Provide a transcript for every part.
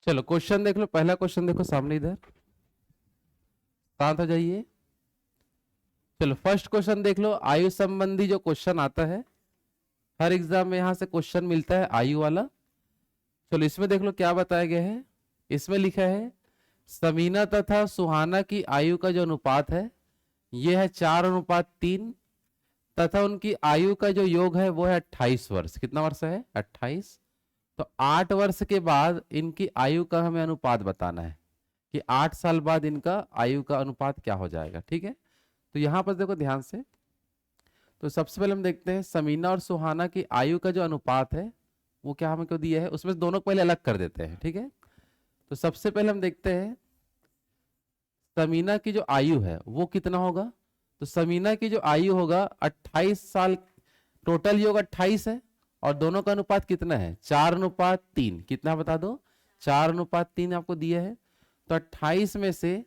चलो क्वेश्चन देख लो, पहला क्वेश्चन देखो सामने इधर, शांत हो जाइए। चलो फर्स्ट क्वेश्चन देख लो, आयु संबंधी जो क्वेश्चन आता है हर एग्जाम में, यहां से क्वेश्चन मिलता है आयु वाला। चलो इसमें देख लो क्या बताया गया है। इसमें लिखा है समीना तथा सुहाना की आयु का जो अनुपात है यह है 4:3 तथा उनकी आयु का जो योग है वो है 28 वर्ष। कितना वर्ष है? 28। तो 8 वर्ष के बाद इनकी आयु का हमें अनुपात बताना है कि 8 साल बाद इनका आयु का अनुपात क्या हो जाएगा। ठीक है, तो यहां पर देखो ध्यान से। तो सबसे पहले हम देखते हैं समीना और सुहाना की आयु का जो अनुपात है वो क्या हमको दिया है, उसमें से दोनों को पहले अलग कर देते हैं। ठीक है, तो सबसे पहले हम देखते हैं समीना की जो आयु है वो कितना होगा। तो समीना की जो आयु होगा 28 साल, टोटल योग 28 है और दोनों का अनुपात कितना है? 4:3। कितना बता दो? 4:3 आपको दिया है। तो 28 में से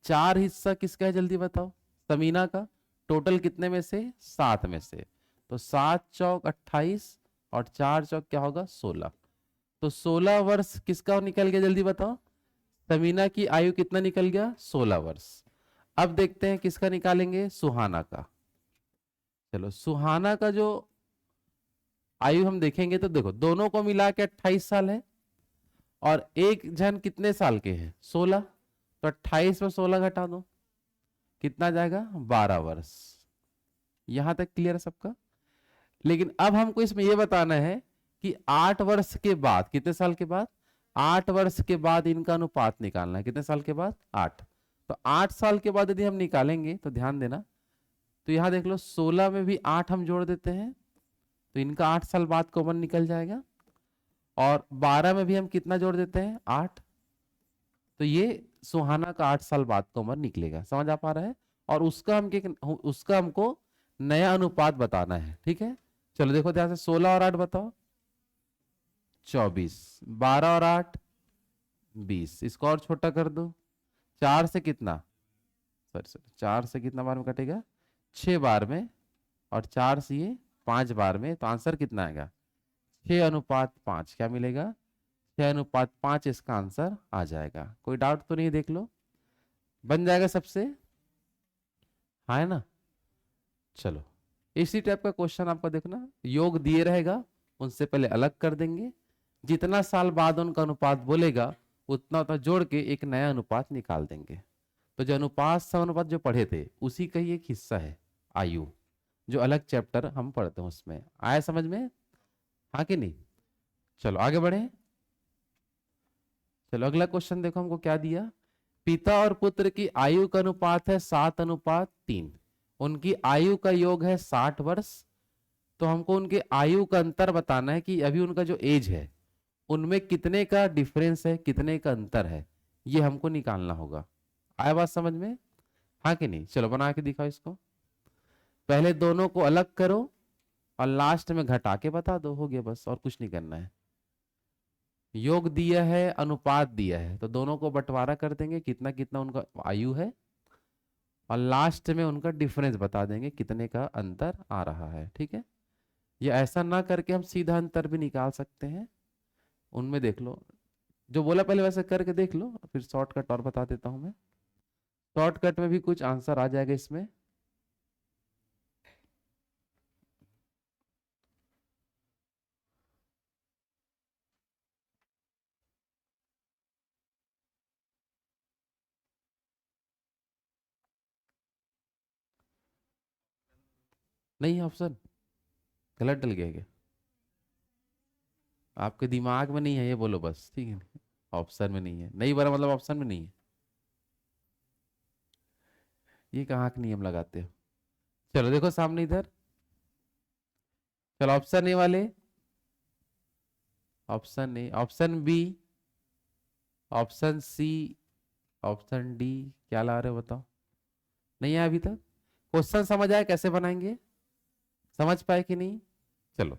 4 हिस्सा किसका है जल्दी बताओ? समीना का। टोटल कितने में से? 7 में से। तो 7 चौक 28 और 4 चौक क्या होगा? 16। तो 16 वर्ष किसका निकल गया जल्दी बताओ? समीना की आयु कितना निकल गया? 16 वर्ष। अब देखते हैं किसका निकालेंगे? सुहाना का। चलो सुहाना का जो आयु हम देखेंगे तो देखो दोनों को मिला के 28 साल है और एक जन कितने साल के हैं? 16। तो 28 में 16 घटा दो, कितना जाएगा? 12 वर्ष। यहां तक क्लियर है सबका? लेकिन अब हमको इसमें यह बताना है कि 8 वर्ष के बाद, कितने साल के बाद? 8 वर्ष के बाद इनका अनुपात निकालना है। कितने साल के बाद? 8। तो 8 साल के बाद यदि हम निकालेंगे तो ध्यान देना, तो यहां देख लो 16 में भी 8 हम जोड़ देते हैं तो इनका 8 साल बाद कॉमन निकल जाएगा और 12 में भी हम कितना जोड़ देते हैं? 8। तो ये सुहाना का 8 साल बाद कॉमन निकलेगा। समझ आ पा रहा है? और उसका हमको नया अनुपात बताना है। ठीक है, चलो देखो ध्यान से, 16 और 8 बताओ। 24। 12 और 8 20। इसको और छोटा कर दो। 4 से कितना, सॉरी 4 से कितना बार में कटेगा? 6 बार में। और 4 से ये 5 बार में। तो आंसर कितना आएगा? 6:5। क्या मिलेगा? 6:5 इसका आंसर आ जाएगा। कोई डाउट तो नहीं? देख लो, बन जाएगा सबसे, हाँ है ना? चलो इसी टाइप का क्वेश्चन आपका देखना, योग दिए रहेगा, उनसे पहले अलग कर देंगे, जितना साल बाद उनका अनुपात बोलेगा उतना उतना जोड़ के एक नया अनुपात निकाल देंगे। तो जो अनुपात समानुपात जो पढ़े थे उसी का ही एक हिस्सा है आयु, जो अलग चैप्टर हम पढ़ते हैं उसमें। आया समझ में? हाँ कि नहीं? चलो आगे बढ़े। चलो अगला क्वेश्चन देखो हमको क्या दिया। पिता और पुत्र की आयु का अनुपात है 7:3। उनकी आयु का योग है 60 वर्ष। तो हमको उनके आयु का अंतर बताना है कि अभी उनका जो एज है उनमें कितने का डिफरेंस है, कितने का अंतर है, ये हमको निकालना होगा। आया बात समझ में? हाँ कि नहीं? चलो बना के दिखाओ इसको। पहले दोनों को अलग करो और लास्ट में घटा के बता दो, हो गया बस, और कुछ नहीं करना है। योग दिया है, अनुपात दिया है, तो दोनों को बंटवारा कर देंगे कितना कितना उनका आयु है और लास्ट में उनका डिफरेंस बता देंगे कितने का अंतर आ रहा है। ठीक है, ये ऐसा ना करके हम सीधा अंतर भी निकाल सकते हैं। उनमें देख लो, जो बोला पहले वैसे करके देख लो, फिर शॉर्टकट और बता देता हूं मैं। शॉर्टकट में भी कुछ आंसर आ जाएगा इसमें। नहीं है ऑप्शन? गलत डल गया क्या? आपके दिमाग में नहीं है ये बोलो बस, ठीक है? ऑप्शन में नहीं है, नहीं बड़ा मतलब ऑप्शन में नहीं है। ये कहाँ का नियम लगाते हो? चलो देखो सामने इधर। चलो ऑप्शन ए वाले, option A, option B, option C, option D, क्या ला रहे हो बताओ? नहीं है अभी तक? क्वेश्चन समझ आया कैसे बनाएंगे? समझ पाए कि नहीं? चलो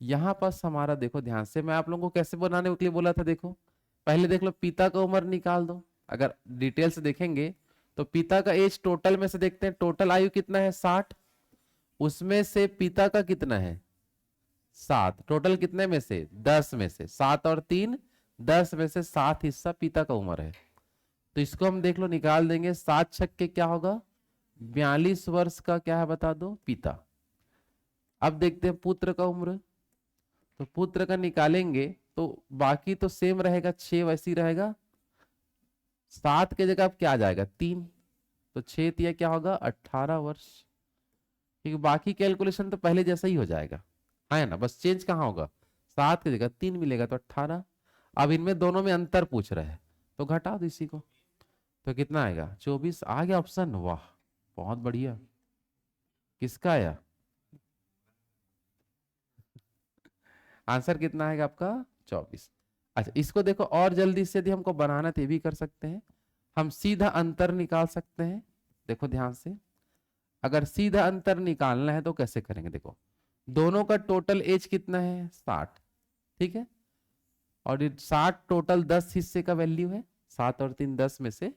यहां पास हमारा देखो ध्यान से, मैं आप लोगों को कैसे बनाने के लिए बोला था। देखो पहले देख लो, पिता का उम्र निकाल दो। अगर डिटेल से देखेंगे तो पिता का एज टोटल में से देखते हैं, टोटल आयु कितना है? 60। उसमें से पिता का कितना है? 7। टोटल कितने में से? 10 में से 7 और 3 10 में से 7 हिस्सा पिता का उम्र है। तो इसको हम देख लो निकाल देंगे, 7 छक्के क्या होगा, 42 वर्ष का क्या है बता दो, पिता। अब देखते हैं पुत्र का उम्र, तो पुत्र का निकालेंगे तो बाकी तो सेम रहेगा, 6 वैसी रहेगा, 7 के जगह अब क्या आ जाएगा 3, तो 6 तिया क्या होगा 18 वर्ष। ठीक है, बाकी कैलकुलेशन तो पहले जैसा ही हो जाएगा, है ना, बस चेंज कहाँ होगा, 7 की जगह 3 मिलेगा तो 18। अब इनमें दोनों में अंतर पूछ रहे हैं तो घटा दो इसी को, तो कितना आएगा 24 आ गया ऑप्शन। वाह बहुत बढ़िया, किसका आया आंसर, कितना आएगा आपका 24। अच्छा इसको देखो और जल्दी से यदि हमको बनाना तो ये भी कर सकते हैं, हम सीधा अंतर निकाल सकते हैं। देखो ध्यान से, अगर सीधा अंतर निकालना है तो कैसे करेंगे, देखो दोनों का टोटल एज कितना है 60, ठीक है, और ये 60 टोटल 10 हिस्से का वैल्यू है, 7 और 3 10 में से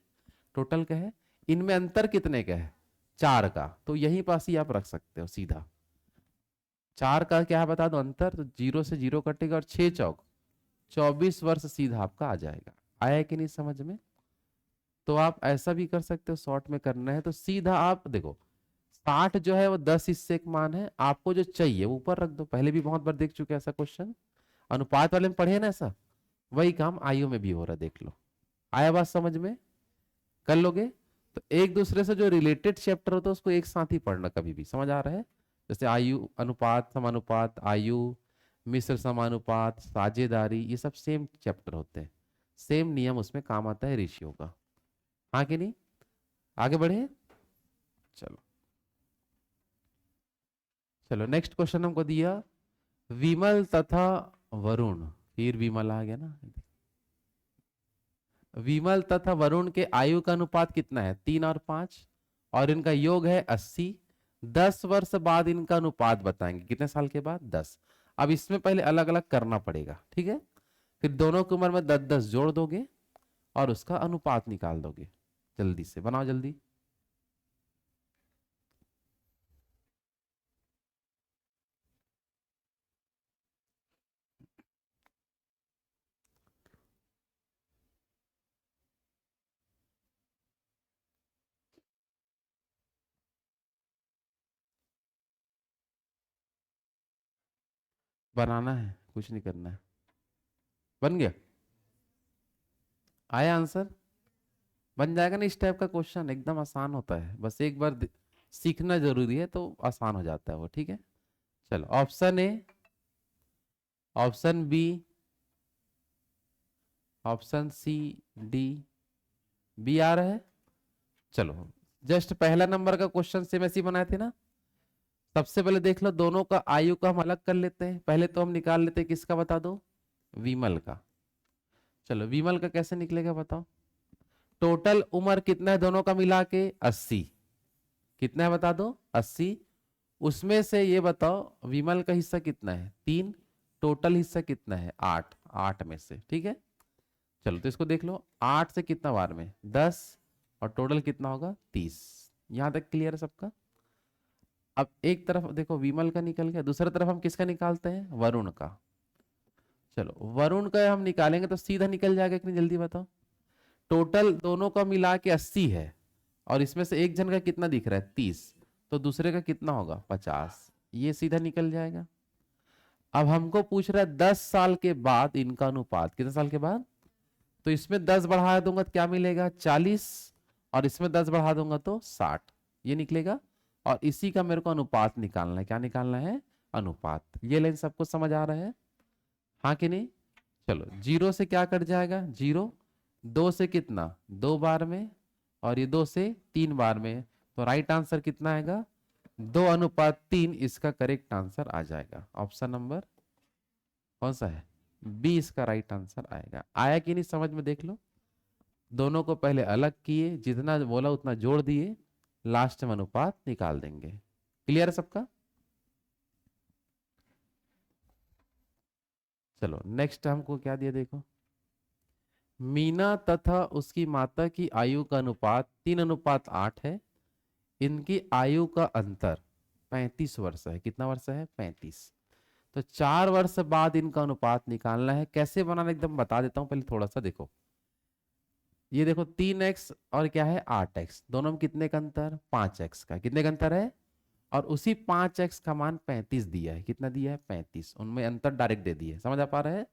टोटल का है, इनमें अंतर कितने का है 4 का, तो यहीं पास ही आप रख सकते हो सीधा, 4 का क्या है बता दो अंतर, तो 0 से 0 कटेगा और 6 चौक 24 वर्ष सीधा आपका आ जाएगा। आया कि नहीं समझ में, तो आप ऐसा भी कर सकते हो, शॉर्ट में करना है तो सीधा आप देखो 60 जो है वो 10 हिस्से का मान है, आपको जो चाहिए वो ऊपर रख दो, पहले भी बहुत बार देख चुके हैं ऐसा क्वेश्चन, अनुपात वाले में पढ़े ना ऐसा, वही काम आयु में भी हो रहा है, देख लो। आया बात समझ में, कर लोगे, तो एक दूसरे से जो रिलेटेड चैप्टर होता है उसको एक साथ ही पढ़ना, कभी भी समझ आ रहा है, जैसे आयु अनुपात समानुपात, आयु मिश्र समानुपात, साझेदारी, ये सब सेम चैप्टर होते हैं, सेम नियम उसमें काम आता है रेशियो का, हाँ कि नहीं, आगे बढ़े। चलो चलो नेक्स्ट क्वेश्चन हमको दिया, विमल तथा वरुण, फिर विमल आ गया ना, विमल तथा वरुण के आयु का अनुपात कितना है 3 और 5, और इनका योग है 80, 10 वर्ष बाद इनका अनुपात बताएंगे, कितने साल के बाद 10। अब इसमें पहले अलग अलग करना पड़ेगा, ठीक है, फिर दोनों की उम्र में 10 10 जोड़ दोगे और उसका अनुपात निकाल दोगे, जल्दी से बनाओ जल्दी। बनाना है, कुछ नहीं करना है, बन गया, आया आंसर, बन जाएगा ना, इस टाइप का क्वेश्चन एकदम आसान होता है, बस एक बार सीखना जरूरी है तो आसान हो जाता है वो, ठीक है। चलो option A, option B, option C, D, B आ रहा है। चलो जस्ट पहला नंबर का क्वेश्चन सेम ऐसे ही बनाए थे ना, सबसे पहले देख लो दोनों का आयु का हम अलग कर लेते हैं, पहले तो हम निकाल लेते हैं किसका बता दो, विमल का। चलो विमल का कैसे निकलेगा बताओ, टोटल उम्र कितना है दोनों का मिला के 80, कितना है बता दो 80, उसमें से ये बताओ विमल का हिस्सा कितना है 3, टोटल हिस्सा कितना है 8, 8 में से, ठीक है। चलो तो इसको देख लो, 8 से कितना बार में 10, और टोटल कितना होगा 30, यहां तक क्लियर है सबका। अब एक तरफ देखो विमल का निकल गया, दूसरी तरफ हम किसका निकालते हैं वरुण का। चलो वरुण का हम निकालेंगे तो सीधा निकल जाएगा कि नहीं, जल्दी बताओ, टोटल दोनों का मिला के 80 है, और इसमें से एक जन का कितना दिख रहा है 30, तो दूसरे का कितना होगा 50, ये सीधा निकल जाएगा। अब हमको पूछ रहा है 10 साल के बाद इनका अनुपात, कितने साल के बाद, तो इसमें 10 बढ़ा दूंगा तो क्या मिलेगा 40, और इसमें 10 बढ़ा दूंगा तो 60, ये निकलेगा, और इसी का मेरे को अनुपात निकालना है, क्या निकालना है अनुपात। ये लाइन सबको समझ आ रहा है, हाँ कि नहीं। चलो 0 से क्या कट जाएगा 0, 2 से कितना 2 बार में, और ये 2 से 3 बार में, तो राइट आंसर कितना आएगा 2:3, इसका करेक्ट आंसर आ जाएगा, ऑप्शन नंबर कौन सा है बी, इसका राइट आंसर आएगा। आया कि नहीं समझ में, देख लो, दोनों को पहले अलग किए, जितना बोला उतना जोड़ दिए, लास्ट में अनुपात निकाल देंगे। क्लियर है सबका। चलो नेक्स्ट हमको क्या दिया देखो, मीना तथा उसकी माता की आयु का अनुपात 3:8 है, इनकी आयु का अंतर 35 वर्ष है, कितना वर्ष है 35, तो 4 वर्ष बाद इनका अनुपात निकालना है। कैसे बनाना एकदम बता देता हूं, पहले थोड़ा सा देखो। ये देखो 3x और क्या है 8x, दोनों में कितने का अंतर, 5x का। कितने का अंतर है, और उसी 5x का मान 35 दिया है। कितना दिया है, 35। उनमें अंतर डायरेक्ट दे दिए, समझ आ पा रहा है।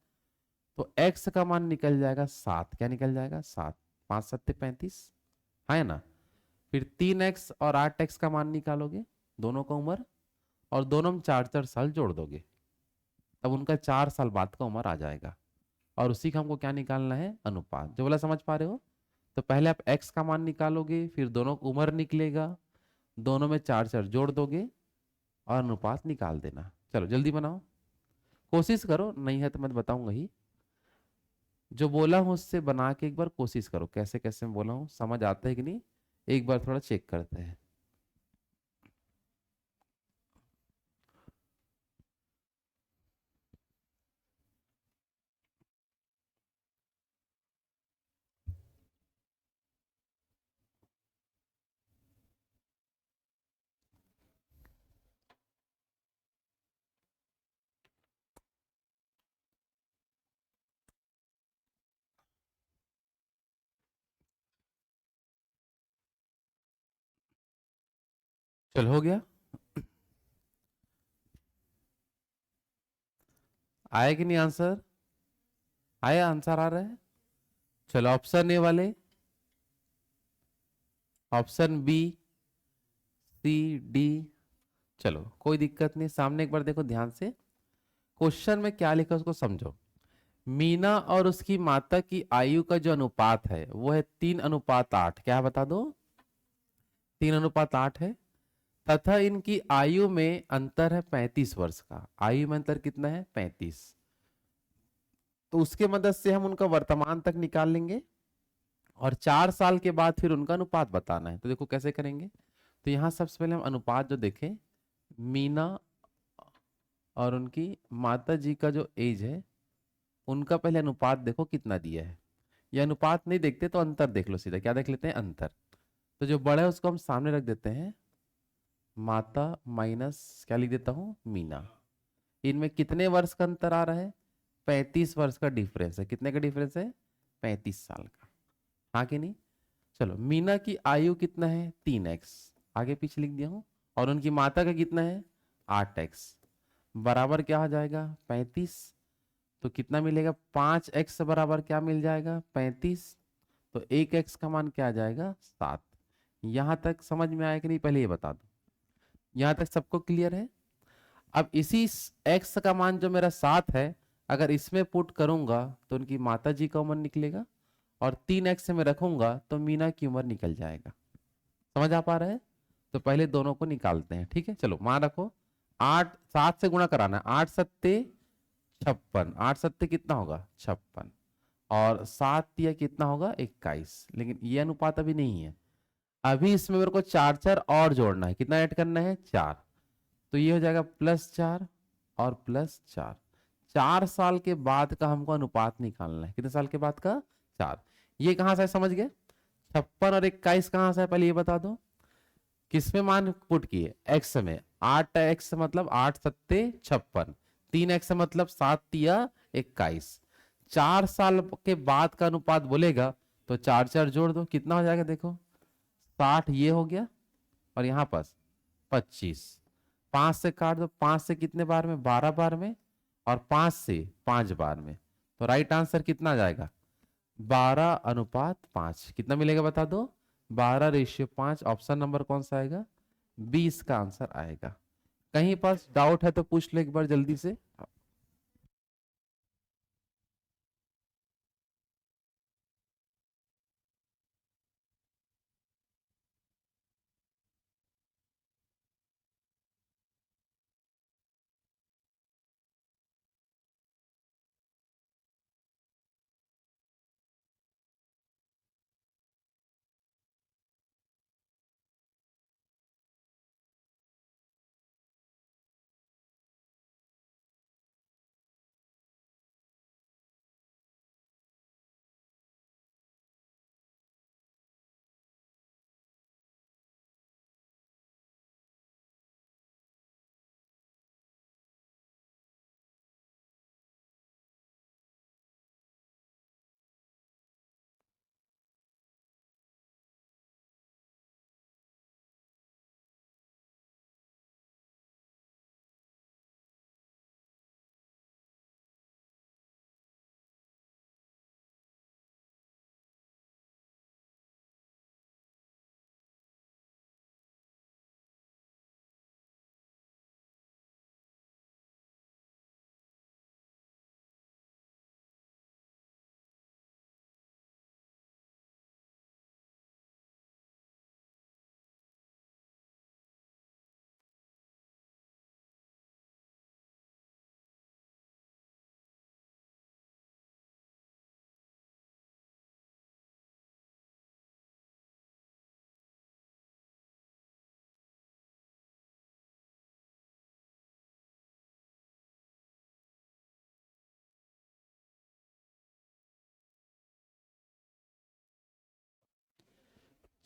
तो x का मान निकल जाएगा 7। क्या निकल जाएगा, 7। 5 7 35, है ना। फिर 3x और 8x का मान निकालोगे, दोनों का उम्र, और दोनों में 4 4 साल जोड़ दोगे, तब उनका 4 साल बाद का उम्र आ जाएगा। और उसी का हमको क्या निकालना है, अनुपात। जो बोला समझ पा रहे हो। तो पहले आप x का मान निकालोगे, फिर दोनों का उम्र निकलेगा, दोनों में 4 4 जोड़ दोगे और अनुपात निकाल देना। चलो जल्दी बनाओ, कोशिश करो, नहीं है तो मैं बताऊंगा ही। जो बोला हूं उससे बना के एक बार कोशिश करो, कैसे कैसे मैं बोला हूं, समझ आता है कि नहीं, एक बार थोड़ा चेक करते हैं। चल हो गया, आया कि नहीं आंसर, आया, आंसर आ रहा है। चलो ऑप्शन ए वाले, ऑप्शन बी, सी, डी। चलो कोई दिक्कत नहीं, सामने एक बार देखो ध्यान से, क्वेश्चन में क्या लिखा है उसको समझो। मीना और उसकी माता की आयु का जो अनुपात है वो है 3:8। क्या है बता दो, 3:8 है। तथा इनकी आयु में अंतर है 35 वर्ष का। आयु में अंतर कितना है, 35। तो उसके मदद से हम उनका वर्तमान तक निकाल लेंगे, और 4 साल के बाद फिर उनका अनुपात बताना है। तो देखो कैसे करेंगे। तो यहाँ सबसे पहले हम अनुपात जो देखें, मीना और उनकी माता जी का जो एज है, उनका पहले अनुपात देखो कितना दिया है। ये अनुपात नहीं देखते तो अंतर देख लो सीधा। क्या देख लेते हैं, अंतर। तो जो बड़ा है उसको हम सामने रख देते हैं, माता माइनस क्या लिख देता हूँ, मीना। इनमें कितने वर्ष का अंतर आ रहा है, 35 वर्ष का डिफरेंस है। कितने का डिफरेंस है, 35 साल का। हाँ कि नहीं। चलो मीना की आयु कितना है, 3x, आगे पीछे लिख दिया हूँ। और उनकी माता का कितना है, 8x, बराबर क्या हो जाएगा, 35। तो कितना मिलेगा, 5x बराबर क्या मिल जाएगा, 35। तो 1x का मान क्या आ जाएगा, 7। यहां तक समझ में आया कि नहीं, पहले ये बता दो, यहां तक सबको क्लियर है। अब इसी x का मान जो मेरा 7 है, अगर इसमें पुट करूंगा तो उनकी माता जी का उम्र निकलेगा, और 3x से मैं रखूंगा तो मीना की उम्र निकल जाएगा। समझ आ पा रहा है। तो पहले दोनों को निकालते हैं, ठीक है। चलो मान रखो, 8 7 से गुणा कराना है, 8 7 56। 8 7 कितना होगा, 56। और 7 या कितना होगा, 21। लेकिन ये अनुपात अभी नहीं है, अभी इसमें मेरे को 4 4 और जोड़ना है। कितना ऐड करना है, 4। तो ये हो जाएगा +4 और +4। 4 साल के बाद का हमको अनुपात निकालना है। कितने साल के बाद का, 4। ये कहां से है, समझ गए। 56 और 21 कहां से है, पहले ये बता दो। किसमें मान पुट किए, एक्स में। 8x मतलब 8 7 56, 3x मतलब 7 या 21। 4 साल के बाद का अनुपात बोलेगा तो 4 4 जोड़ दो, कितना हो जाएगा देखो, 60 ये हो गया, और यहाँ पास 25। 5 से काट दो, 5 से कितने बार में, 12 बार में, और 5 से 5 बार में। तो राइट आंसर कितना आ जाएगा, 12:5। कितना मिलेगा बता दो, 12:5। ऑप्शन नंबर कौन सा आएगा, 20 का आंसर आएगा। कहीं पास डाउट है तो पूछ लो एक बार जल्दी से।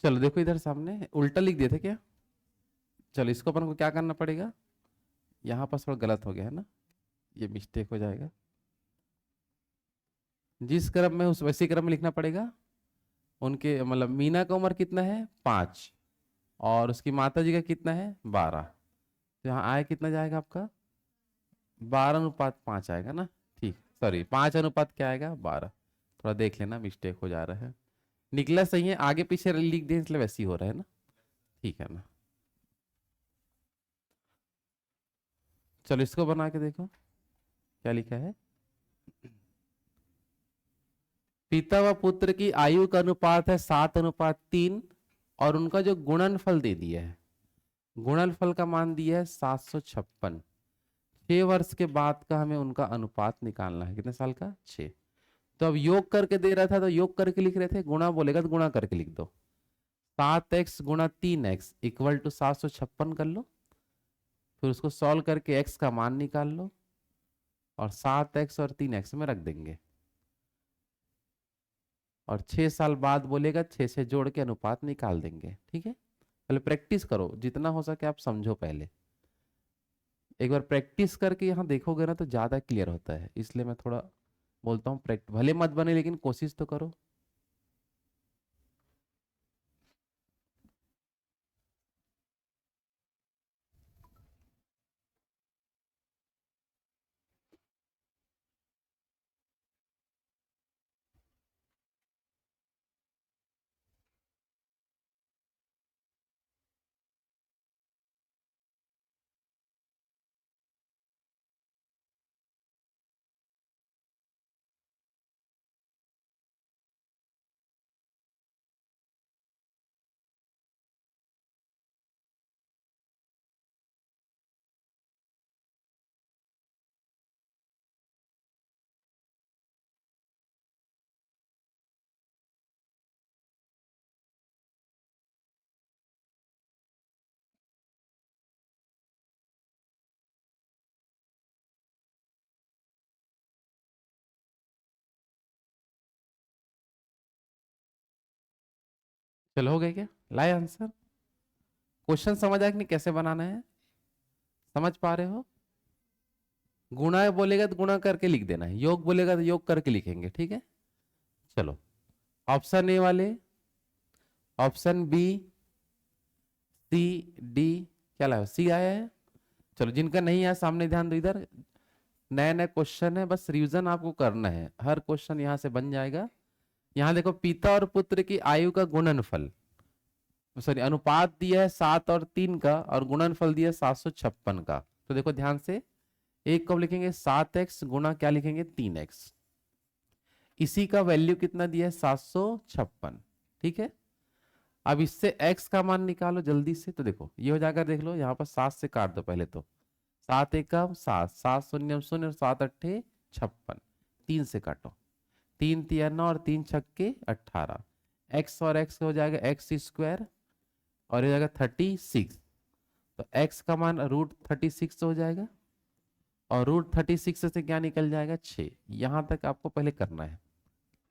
चलो देखो इधर सामने उल्टा लिख दिए थे क्या? चलो इसको अपन को क्या करना पड़ेगा, यहाँ पर थोड़ा गलत हो गया है ना, ये मिस्टेक हो जाएगा। जिस क्रम में उस वैसे क्रम में लिखना पड़ेगा। उनके मतलब मीना का उम्र कितना है 5, और उसकी माता जी का कितना है 12। तो यहाँ आया कितना जाएगा आपका 12:5 आएगा ना। ठीक, सॉरी 5 अनुपात क्या आएगा 12। थोड़ा देख लेना मिस्टेक हो जा रहा है, निकला सही है, आगे पीछे लिख दे इसलिए वैसे ही हो रहा है ना। ठीक है ना। चलो इसको बना के देखो क्या लिखा है। पिता व पुत्र की आयु का अनुपात है 7:3, और उनका जो गुणनफल दे दिया है, गुणनफल का मान दिया है 756। 6 वर्ष के बाद का हमें उनका अनुपात निकालना है, कितने साल का 6। तो अब योग करके दे रहा था तो योग करके लिख रहे थे, गुणा बोलेगा तो गुणा करके लिख दो। 7x गुणा 3x इक्वल टू 756 कर लो, फिर उसको सॉल्व करके x का मान निकाल लो, और 7x और 3x में रख देंगे, और 6 साल बाद बोलेगा 6 से जोड़ के अनुपात निकाल देंगे। ठीक है, पहले प्रैक्टिस करो जितना हो सके, आप समझो पहले। एक बार प्रैक्टिस करके यहाँ देखोगे ना तो ज्यादा क्लियर होता है, इसलिए मैं थोड़ा बोलता हूँ प्रैक्टिस भले मत बने लेकिन कोशिश तो करो। चलो हो गए क्या, लाए आंसर? क्वेश्चन समझ आया कि नहीं कैसे बनाना है, समझ पा रहे हो? गुणा बोलेगा तो गुणा करके लिख देना है, योग बोलेगा तो योग करके लिखेंगे। ठीक है, चलो ऑप्शन ए वाले, ऑप्शन बी, सी, डी, क्या लाया सी आया है। चलो जिनका नहीं आया सामने ध्यान दो, इधर नया नया क्वेश्चन है, बस रिवीजन आपको करना है, हर क्वेश्चन यहाँ से बन जाएगा। यहाँ देखो पिता और पुत्र की आयु का गुणनफल, सॉरी अनुपात दिया है 7 और 3 का, और गुणनफल दिया है 756 का। तो देखो ध्यान से, एक कब लिखेंगे 7x गुणा क्या लिखेंगे 3x, इसी का वैल्यू कितना दिया है 756। ठीक है, अब इससे x का मान निकालो जल्दी से, तो देखो ये हो जाएगा, देख लो यहाँ पर 7 से काट दो पहले तो, 7 एकम 7, 7 शून्य शून्य, और 7 अट्ठे 56, 3 से काटो, 3 तिया 9 और 3 छक्के 18, x और x हो जाएगा एक्स स्क्वायर, और ये जाएगा 36। तो x का मान √36 हो जाएगा, और √36 से क्या निकल जाएगा 6। यहां तक आपको पहले करना है,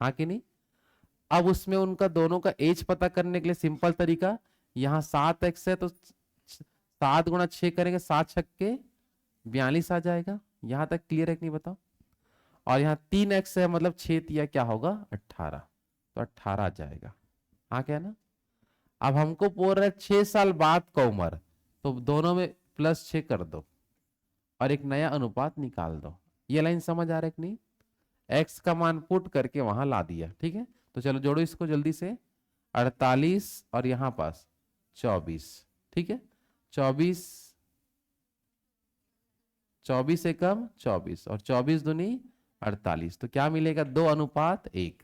हाँ कि नहीं? अब उसमें उनका दोनों का एज पता करने के लिए सिंपल तरीका, यहाँ 7x है तो 7 गुणा 6 करेंगे, 7 छक्के 42 आ जाएगा। यहां तक क्लियर है कि नहीं बताओ? और यहाँ 3x है मतलब 6 तिया क्या होगा 18, तो 18 आ जाएगा। हाँ क्या है ना? अब हमको बोल रहा है 6 साल बाद का उम्र, तो दोनों में +6 कर दो और एक नया अनुपात निकाल दो। ये लाइन समझ आ रहा है कि नहीं? x का मान पुट करके वहां ला दिया। ठीक है, तो चलो जोड़ो इसको जल्दी से, 48 और यहाँ पास 24। ठीक है, 24, 24 एकम 24, और 24 दूनी 48, तो क्या मिलेगा 2:1।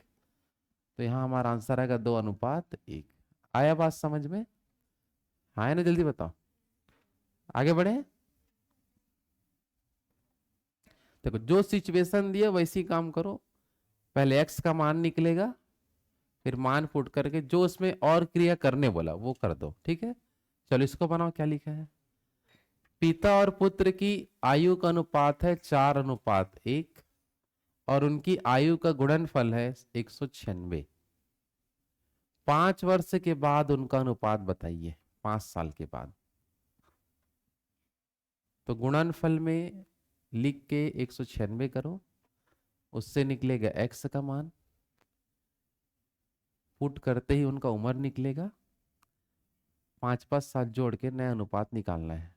तो यहाँ हमारा आंसर आएगा 2:1। आया बात समझ में? हाँ है ना, जल्दी बताओ, आगे बढ़े। देखो जो सिचुएशन दिया वैसी काम करो, पहले x का मान निकलेगा, फिर मान पुट करके जो उसमें और क्रिया करने बोला वो कर दो। ठीक है, चलो इसको बनाओ, क्या लिखा है। पिता और पुत्र की आयु का अनुपात है 4:1, और उनकी आयु का गुणनफल है 196। 5 वर्ष के बाद उनका अनुपात बताइए, 5 साल के बाद। तो गुणनफल में लिख के 196 करो, उससे निकलेगा x का मान, पुट करते ही उनका उम्र निकलेगा, 5 साल जोड़ के नया अनुपात निकालना है।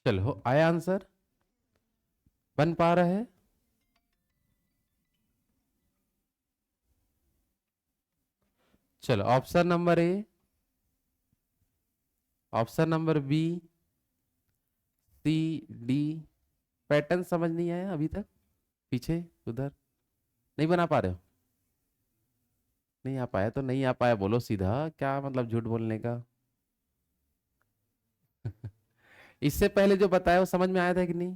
चलो आया आंसर, बन पा रहा है? चलो option number A, option number B, C, D. Pattern समझ नहीं आया अभी तक? पीछे उधर नहीं बना पा रहे हो? नहीं आ पाया तो नहीं आ पाया बोलो सीधा, क्या मतलब झूठ बोलने का। इससे पहले जो बताया वो समझ में आया था कि नहीं?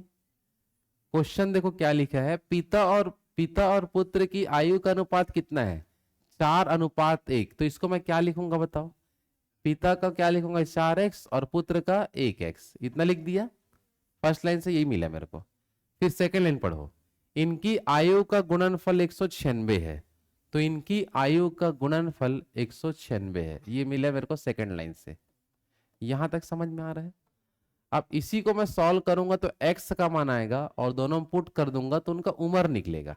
क्वेश्चन देखो क्या लिखा है, पिता और पुत्र की आयु का अनुपात कितना है? 4:1। तो इसको मैं क्या लिखूंगा बताओ? पिता का क्या लिखूंगा? 4x और पुत्र का 1x, इतना लिख दिया। फर्स्ट लाइन से यही मिला मेरे को। फिर सेकेंड लाइन पढ़ो, इनकी आयु का गुणनफल 196 है, तो इनकी आयु का गुणनफल 196 है, ये मिला मेरे को सेकेंड लाइन से। यहां तक समझ में आ रहा है? अब इसी को मैं सॉल्व करूंगा तो x का मान आएगा और दोनों में पुट कर दूंगा तो उनका उम्र निकलेगा।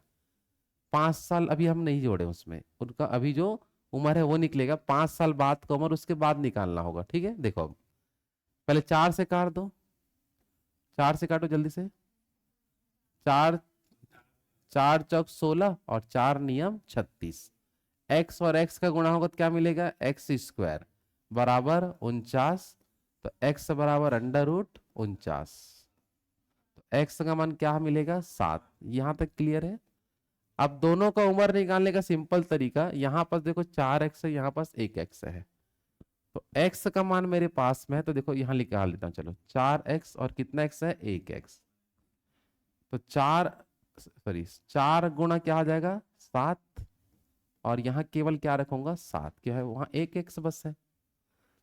5 साल अभी हम नहीं जोड़े उसमें, उनका अभी जो उम्र है वो निकलेगा। 5 साल बाद का उम्र उसके बाद निकालना होगा। ठीक है, देखो अब पहले 4 से काट दो, 4 से काटो जल्दी से। 4 4 चौक 16 और 4 नियम 36। x और x का गुणा होगा तो क्या मिलेगा? एक्स स्क्वायर बराबर 49। तो x बराबर √49। तो x का मान क्या मिलेगा? 7। यहां तक क्लियर है? अब दोनों का उम्र निकालने का सिंपल तरीका, यहां पर देखो 4x है, यहां पास 1x है, तो x का मान मेरे पास में है, तो देखो यहां निकाल देता हूं। चलो 4x और कितना x है? 1x। तो 4 गुणा क्या आ जाएगा? 7। और यहाँ केवल क्या रखूंगा? 7, क्या है वहां? 1x बस है।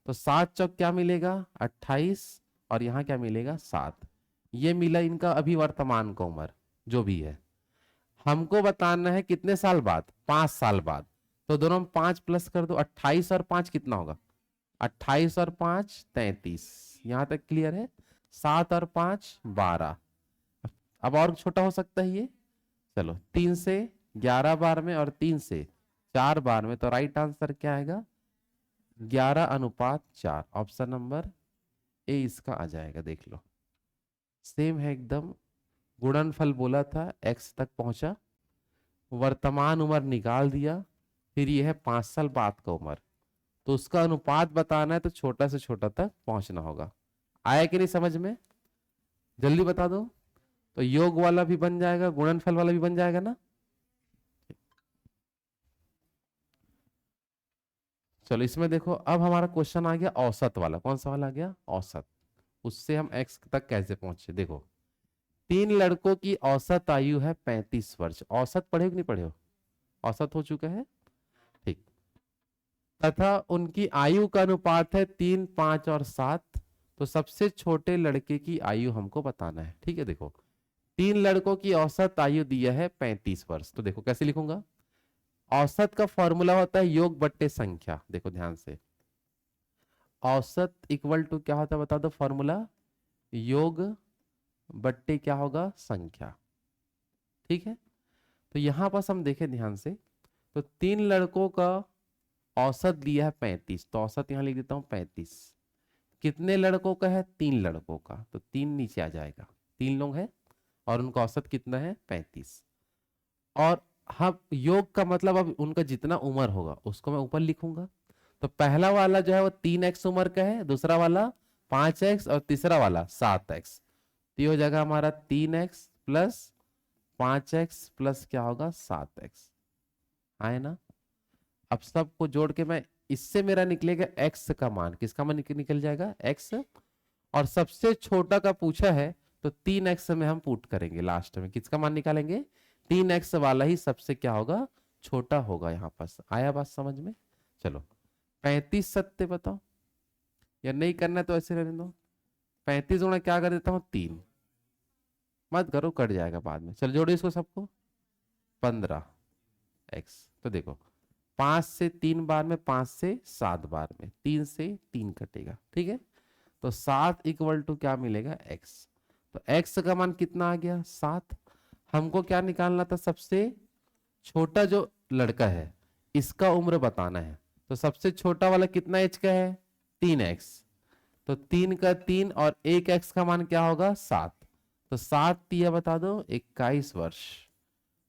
तो 7 चौक क्या मिलेगा? 28। और यहाँ क्या मिलेगा? 7। ये मिला इनका अभी वर्तमान का उम्र जो भी है। हमको बताना है कितने साल बाद? 5 साल बाद। तो दोनों में 5 प्लस कर दो, 28 और 5 कितना होगा? 28 और 5 33। यहां तक क्लियर है? 7 और 5 12। अब और छोटा हो सकता है ये। चलो 3 से 11 बार में और 3 से 4 बार में, तो राइट आंसर क्या आएगा? 11:4। ऑप्शन नंबर ए इसका आ जाएगा। देख लो सेम है एकदम। गुणनफल बोला था, एक्स तक पहुंचा, वर्तमान उम्र निकाल दिया, फिर यह है 5 साल बाद का उम्र, तो उसका अनुपात बताना है तो छोटा से छोटा तक पहुंचना होगा। आया कि नहीं समझ में? जल्दी बता दो। तो योग वाला भी बन जाएगा, गुणनफल वाला भी बन जाएगा ना? चलो इसमें देखो, अब हमारा क्वेश्चन आ गया औसत वाला। कौन सा वाला आ गया? औसत। उससे हम एक्स तक कैसे पहुंचे? देखो 3 लड़कों की औसत आयु है 35 वर्ष। औसत पढ़े हो कि नहीं पढ़े हो? औसत हो चुका है, ठीक। तथा उनकी आयु का अनुपात है 3, 5 और 7। तो सबसे छोटे लड़के की आयु हमको बताना है। ठीक है, देखो 3 लड़कों की औसत आयु दिया है 35 वर्ष। तो देखो कैसे लिखूंगा? औसत का फॉर्मूला होता है योग बट्टे संख्या। देखो ध्यान से, औसत इक्वल टू क्या होता है बता दो फॉर्मूला? योग बट्टे क्या होगा? संख्या। ठीक है, तो यहां पास हम देखें ध्यान से, तो 3 लड़कों का औसत दिया है 35, तो औसत यहां लिख देता हूं 35। कितने लड़कों का है? 3 लड़कों का, तो 3 नीचे आ जाएगा। 3 लोग हैं और उनका औसत कितना है? 35। और हाँ, योग का मतलब अब उनका जितना उम्र होगा उसको मैं ऊपर लिखूंगा। तो पहला वाला जो है वो 3x उम्र का है, दूसरा वाला 5x और तीसरा वाला 7x। तो ये हो जाएगा हमारा 3x प्लस 5x प्लस क्या होगा 7x, आए ना। अब सबको जोड़ के मैं, इससे मेरा निकलेगा x का मान, किसका मान निकल जाएगा x। और सबसे छोटा का पूछा है तो 3x में हम पुट करेंगे, लास्ट में किसका मान निकालेंगे, 3x वाला ही सबसे क्या होगा छोटा होगा यहाँ पास। आया बात समझ में। चलो 35 सत्ते बताओ, या नहीं करना है तो ऐसे रहने दो। 35 गुणा क्या कर देता हूँ 3, मत करो कट जाएगा बाद में। चलो जोड़ो इसको सबको, 15x। तो देखो 5 से 3 बार में, 5 से 7 बार में, 3 से 3 कटेगा, ठीक है। तो 7 इक्वल टू क्या मिलेगा x। तो x का मान कितना आ गया 7। हमको क्या निकालना था, सबसे छोटा जो लड़का है इसका उम्र बताना है। तो सबसे छोटा वाला कितना एज का है 3x। तो 3 का 3 और 1x का मान क्या होगा 7। तो 7 बता दो 21 वर्ष।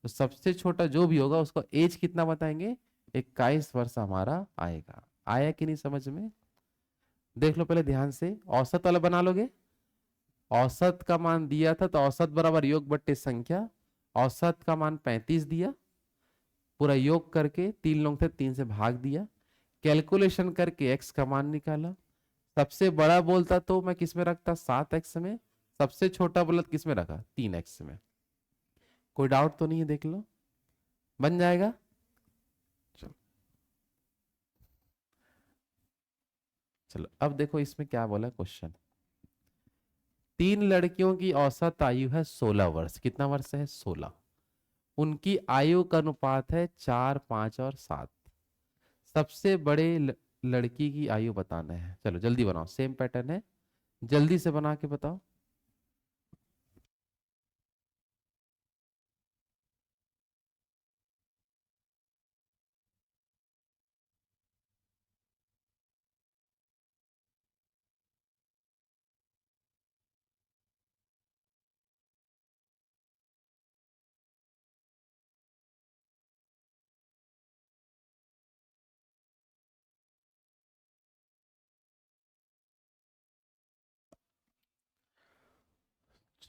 तो सबसे छोटा जो भी होगा उसको एज कितना बताएंगे 21 वर्ष हमारा आएगा। आया कि नहीं समझ में। देख लो पहले ध्यान से, औसत वाला बना लोगे। औसत का मान दिया था तो औसत बराबर योग बट्टे संख्या। औसत का मान 35 दिया, पूरा योग करके 3 लोग थे 3 से भाग दिया, कैलकुलेशन करके x का मान निकाला। सबसे बड़ा बोलता तो मैं किस में रखता 7x में, सबसे छोटा बोला तो किस में रखा 3x में। कोई डाउट तो नहीं है, देख लो बन जाएगा। चलो चलो अब देखो इसमें क्या बोला क्वेश्चन। 3 लड़कियों की औसत आयु है 16 वर्ष। कितना वर्ष है 16। उनकी आयु का अनुपात है 4, 5 और 7। सबसे बड़े लड़की की आयु बताना है। चलो जल्दी बनाओ, सेम पैटर्न है, जल्दी से बना के बताओ।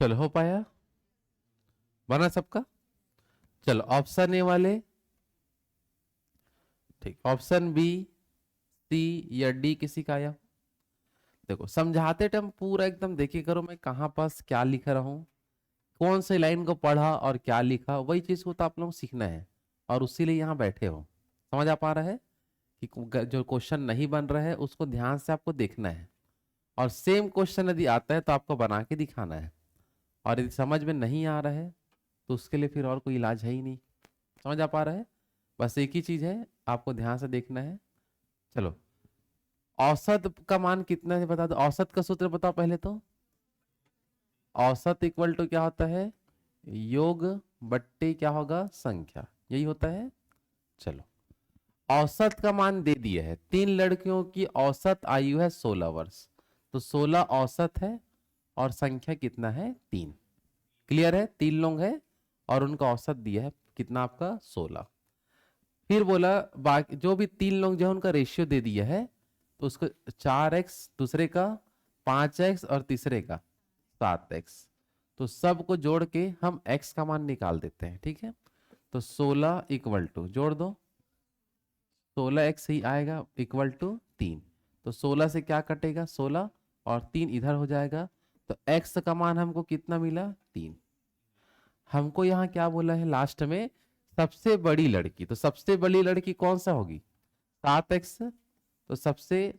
चलो हो पाया, बना सबका। चलो ऑप्शन ए वाले, ठीक, ऑप्शन बी, सी या डी किसी का आया। देखो समझाते टाइम पूरा एकदम देखिए करो मैं कहाँ पास क्या लिख रहा हूँ, कौन से लाइन को पढ़ा और क्या लिखा, वही चीज को तो आप लोगों को सीखना है। और उसी लिए यहाँ बैठे हो। समझ आ पा रहा है कि जो क्वेश्चन नहीं बन रहा है उसको ध्यान से आपको देखना है, और सेम क्वेश्चन यदि आता है तो आपको बना के दिखाना है। और यदि समझ में नहीं आ रहा है तो उसके लिए फिर और कोई इलाज है ही नहीं। समझ आ पा रहा है, बस एक ही चीज है, आपको ध्यान से देखना है। चलो औसत का मान कितना है बता दो, औसत का सूत्र बताओ पहले तो। औसत इक्वल टू क्या होता है, योग बट्टे क्या होगा संख्या, यही होता है। चलो औसत का मान दे दिया है, 3 लड़कियों की औसत आयु है 16 वर्ष। तो 16 औसत है और संख्या कितना है 3। क्लियर है, 3 लोग है और उनका औसत दिया है कितना आपका 16। फिर बोला बाकी जो भी 3 लोग जो है उनका रेशियो दे दिया है, तो उसको 4x दूसरे का, 5x और तीसरे का 7x। तो सबको जोड़ के हम x का मान निकाल देते हैं, ठीक है। तो 16 इक्वल टू जोड़ दो, 16x ही आएगा इक्वल टू 3। तो 16 से क्या कटेगा 16 और 3 इधर हो जाएगा। तो x का मान हमको कितना मिला 3। हमको यहाँ क्या बोला है लास्ट में, सबसे बड़ी लड़की। तो सबसे बड़ी लड़की कौन सा होगी 7x। तो सबसे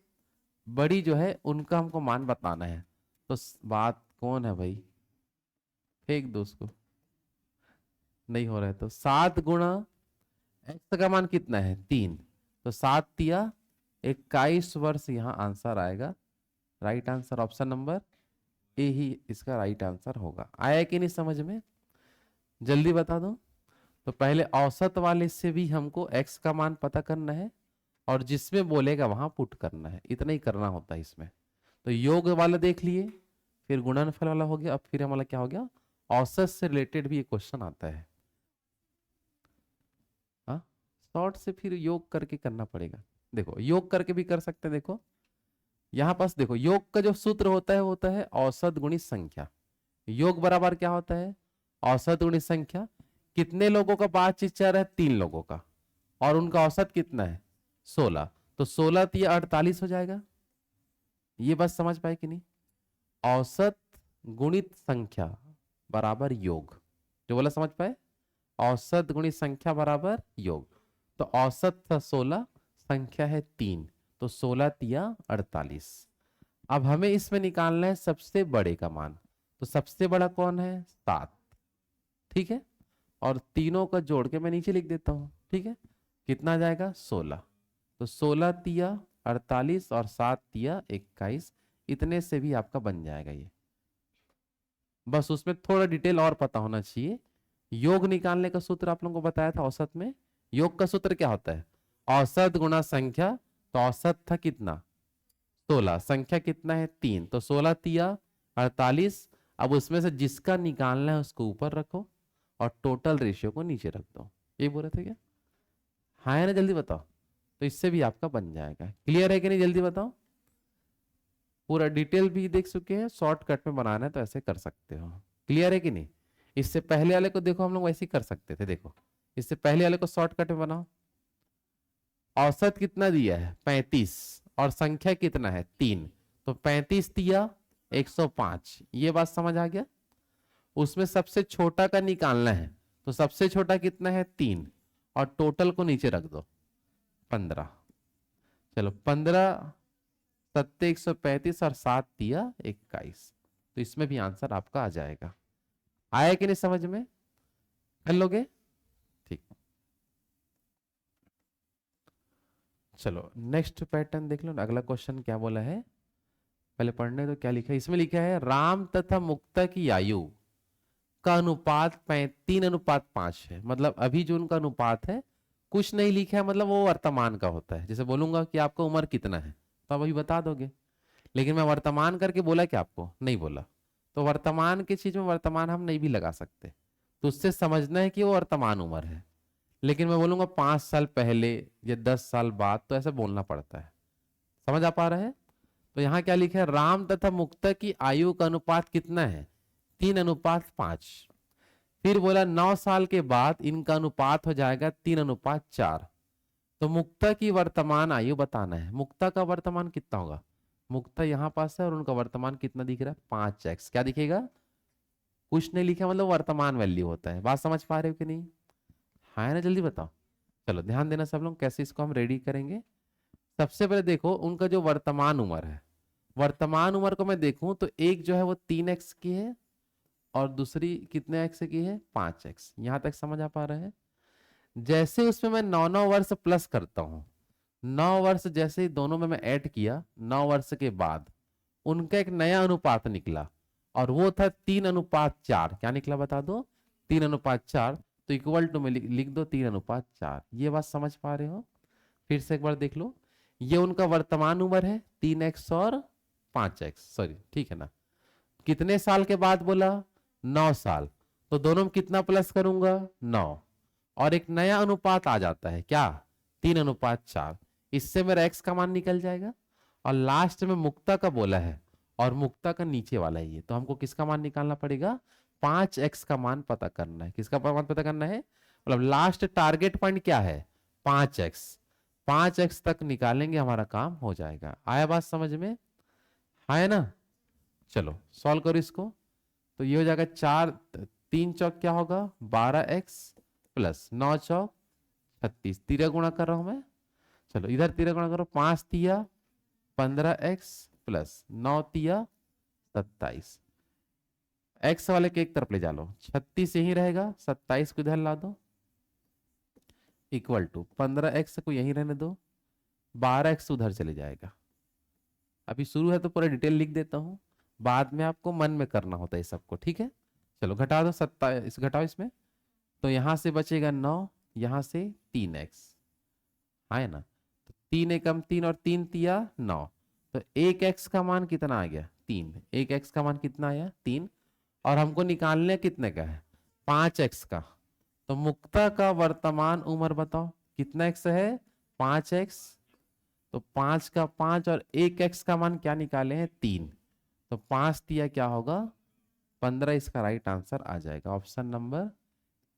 बड़ी जो है उनका हमको मान बताना है। तो बात कौन है भाई, फेंक दो उसको, नहीं हो रहा है। तो 7 गुणा x का मान कितना है 3। तो 7 × 21 वर्ष यहाँ आंसर आएगा। Right answer option number A ही इसका राइट आंसर होगा। आया कि नहीं समझ में, जल्दी बता दो। तो पहले औसत वाले से भी हमको x का मान पता करना है, और जिसमें बोलेगा वहां पुट करना है, इतना ही करना होता है इसमें। तो योग वाला देख लिए, फिर गुणनफल वाला हो गया, अब फिर हमारा क्या हो गया औसत से रिलेटेड भी ये क्वेश्चन आता है। शॉर्ट से फिर योग करके करना पड़ेगा। देखो योग करके भी कर सकते हैं। देखो यहाँ पास देखो, योग का जो सूत्र होता है औसत गुणित संख्या। योग बराबर क्या होता है? औसत गुणित संख्या। कितने लोगों का बातचीत चल रहा है? 3 लोगों का, और उनका औसत कितना है? 16। तो 16 तिया 48 हो जाएगा। ये बात समझ पाए कि नहीं? औसत गुणित संख्या बराबर योग, जो बोला समझ पाए? औसत गुणित संख्या बराबर योग। तो औसत था 16, संख्या है 3, तो 16 तिया 48। अब हमें इसमें निकालना है सबसे बड़े का मान। तो सबसे बड़ा कौन है? 7। ठीक है, और तीनों का जोड़ के मैं नीचे लिख देता हूं। ठीक है, कितना आ जाएगा? 16। तो 16 तिया 48 और 7 तिया 21, इतने से भी आपका बन जाएगा ये। बस उसमें थोड़ा डिटेल और पता होना चाहिए। योग निकालने का सूत्र आप लोगों को बताया था औसत में। योग का सूत्र क्या होता है? औसत गुणा संख्या। तो औसत था कितना? 16, संख्या कितना है? 3, तो 16 तिया 48। अब उसमें से जिसका निकालना है उसको ऊपर रखो और टोटल रेशियो को नीचे रख दो। ये बोल रहे थे क्या? हाँ है ना? जल्दी बताओ। तो इससे भी आपका बन जाएगा। क्लियर है कि नहीं? जल्दी बताओ। पूरा डिटेल भी देख चुके हैं, शॉर्टकट में बनाना है तो ऐसे कर सकते हो। क्लियर है कि नहीं? इससे पहले वाले को देखो, हम लोग वैसे ही कर सकते थे। देखो इससे पहले वाले को शॉर्टकट में बनाओ। औसत कितना दिया है? 35, और संख्या कितना है? 3, तो 35 दिया 105। ये बात समझ आ गया? उसमें सबसे छोटा का निकालना है, तो सबसे छोटा कितना है? 3, और टोटल को नीचे रख दो 15। चलो 15 सत्ते 135 और 7 दिया 21। तो इसमें भी आंसर आपका आ जाएगा। आया कि नहीं समझ में? कर लोगे? ठीक। चलो नेक्स्ट पैटर्न देख लो ना। अगला क्वेश्चन क्या बोला है, पहले पढ़ने तो क्या लिखा है। इसमें लिखा है राम तथा मुक्ता की आयु का अनुपात 3:5 है। मतलब अभी जो उनका अनुपात है, कुछ नहीं लिखा है, मतलब वो वर्तमान का होता है। जैसे बोलूंगा कि आपका उम्र कितना है, तो आप अभी बता दोगे। लेकिन मैं वर्तमान करके बोला कि आपको नहीं बोला, तो वर्तमान की चीज में वर्तमान हम नहीं भी लगा सकते। तो उससे समझना है कि वो वर्तमान उम्र है। लेकिन मैं बोलूंगा 5 साल पहले या 10 साल बाद, तो ऐसा बोलना पड़ता है। समझ आ पा रहा है? तो यहाँ क्या लिखा है? राम तथा मुक्ता की आयु का अनुपात कितना है? 3:5। फिर बोला 9 साल के बाद इनका अनुपात हो जाएगा 3:4। तो मुक्ता की वर्तमान आयु बताना है। मुक्ता का वर्तमान कितना होगा? मुक्ता यहाँ पास है और उनका वर्तमान कितना दिख रहा है? 5x। क्या दिखेगा? कुछ नहीं लिखा, मतलब वर्तमान वैल्यू होता है। बात समझ पा रहे हो कि नहीं? हाँ है ना? जल्दी बताओ। चलो ध्यान देना सब लोग, कैसे इसको हम रेडी करेंगे। सबसे पहले देखो उनका जो वर्तमान उम्र है, वर्तमान उम्र को मैं देखूं तो एक जो है वो 3x की है, और दूसरी कितने x की है? 5x। यहां तक समझ आ पा रहा है? जैसे उसमें मैं 9 वर्ष प्लस करता हूं, 9 वर्ष जैसे ही दोनों में मैं ऐड किया, 9 वर्ष के बाद उनका एक नया अनुपात निकला, और वो था 3:4। क्या निकला बता दो? 3:4। तो इक्वल टू में लिख दो 3:4। ये बात समझ पा रहे हो? फिर से एक बार देख लो। ये उनका वर्तमान उम्र है 3x और 5x, सॉरी ठीक है ना। कितने साल के बाद बोला? 9 साल। तो दोनों में कितना प्लस करूंगा? 9, और एक नया अनुपात आ जाता है क्या? 3:4। इससे मेरा x का मान निकल जाएगा। और लास्ट में मुक्ता का बोला है, और मुक्ता का नीचे वाला ही है, तो हमको किसका मान निकालना पड़ेगा? 5x का मान पता करना है। किसका मान पता करना है? मतलब लास्ट टारगेट पॉइंट क्या है? 5x। 5x तक निकालेंगे, हमारा काम हो जाएगा। आया बात समझ में? है ना? चलो सॉल्व करो इसको। तो ये हो जाएगा 4, 3 चौक क्या होगा? 12x प्लस 9 चौक 36। तिरा गुणा कर रहा हूं मैं। चलो इधर तिरा गुणा करो। 5 तिया 15x प्लस 9 तिया 27। एक्स वाले के एक तरफ ले जा लो, 36 यही रहेगा, 27 को इधर ला दो, इक्वल टू 15x को यहीं रहने दो, 12x उधर चले जाएगा। अभी शुरू है तो पूरा डिटेल लिख देता हूं, बाद में आपको मन में करना होता है सबको। ठीक है, चलो घटा दो 27, घटाओ इसमें। तो यहां से बचेगा 9, यहां से 3x, है ना। तो 3 एकम 3 और 3 तिया 9। तो 1x का मान कितना आ गया? 3। 1x का मान कितना आया? 3। और हमको निकालने कितने का है? 5x का। तो मुक्ता का वर्तमान उम्र बताओ कितना एक्स है 5x, तो 5 का 5 और 1x का मान क्या निकाले हैं 3, तो 5 दिया क्या होगा 15, इसका राइट आंसर आ जाएगा। ऑप्शन नंबर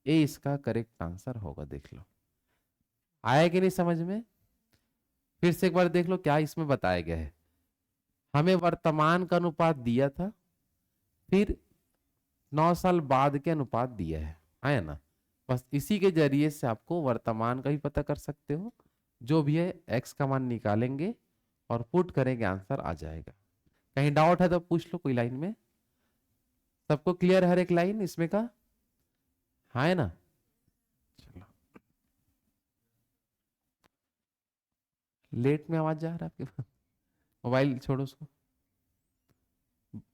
ए इसका करेक्ट आंसर होगा। देख लो आया कि नहीं समझ में। फिर से एक बार देख लो क्या इसमें बताया गया है। हमें वर्तमान का अनुपात दिया था, फिर 9 साल बाद के अनुपात दिया है ना। बस इसी के जरिए से आपको वर्तमान का भी पता कर सकते हो, जो भी है एक्स का मान निकालेंगे और पुट करेंगे आंसर आ जाएगा। कहीं डाउट है तो पूछ लो कोई लाइन में। सबको क्लियर हर एक लाइन इसमें का, हाँ है ना। चलो लेट में आवाज जा रहा है आपके पास, मोबाइल छोड़ो उसको,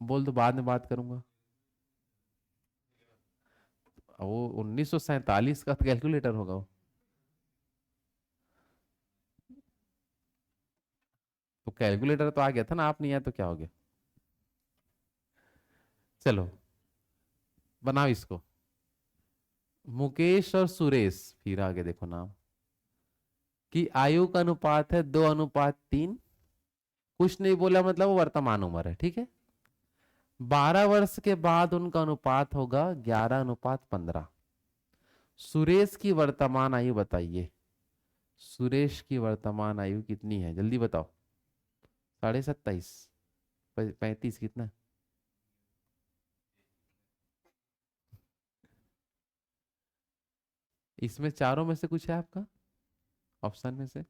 बोल दो बाद में बात करूंगा। वो 1947 का कैलकुलेटर होगा वो। तो कैलकुलेटर तो आ गया था ना, आप नहीं आया तो क्या हो गया। चलो बनाओ इसको। मुकेश और सुरेश, फिर आगे देखो नाम कि आयु का अनुपात है 2:3। कुछ नहीं बोला मतलब वो वर्तमान उम्र है, ठीक है। 12 वर्ष के बाद उनका अनुपात होगा 11:15। सुरेश की वर्तमान आयु बताइए। सुरेश की वर्तमान आयु कितनी है जल्दी बताओ। 27.5, 35 कितना। इसमें चारों में से कुछ है आपका ऑप्शन में से।